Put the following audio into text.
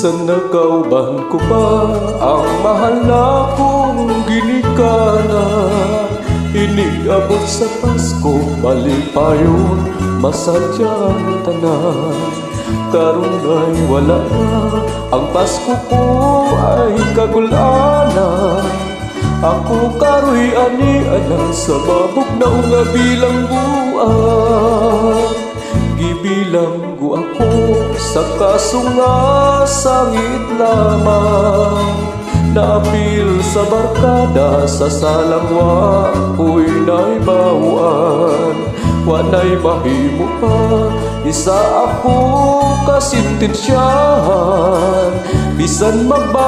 Bisan nakauban ko pa ang mahal na kong ginikana, iniabot sa Pasko, malipayon, masadyang tanan. Karon ay wala na, ang Pasko ko ay kagulanan. Ako karoy ani-anan sa babog na nga bilang buwan. Gibilang ko ako sa kasunga sangit lamang. Naapil sa barkada sa salangwa, ko'y naibawaan. Wanay mahimo pa, isa ako kasintensyahan. Bisan magba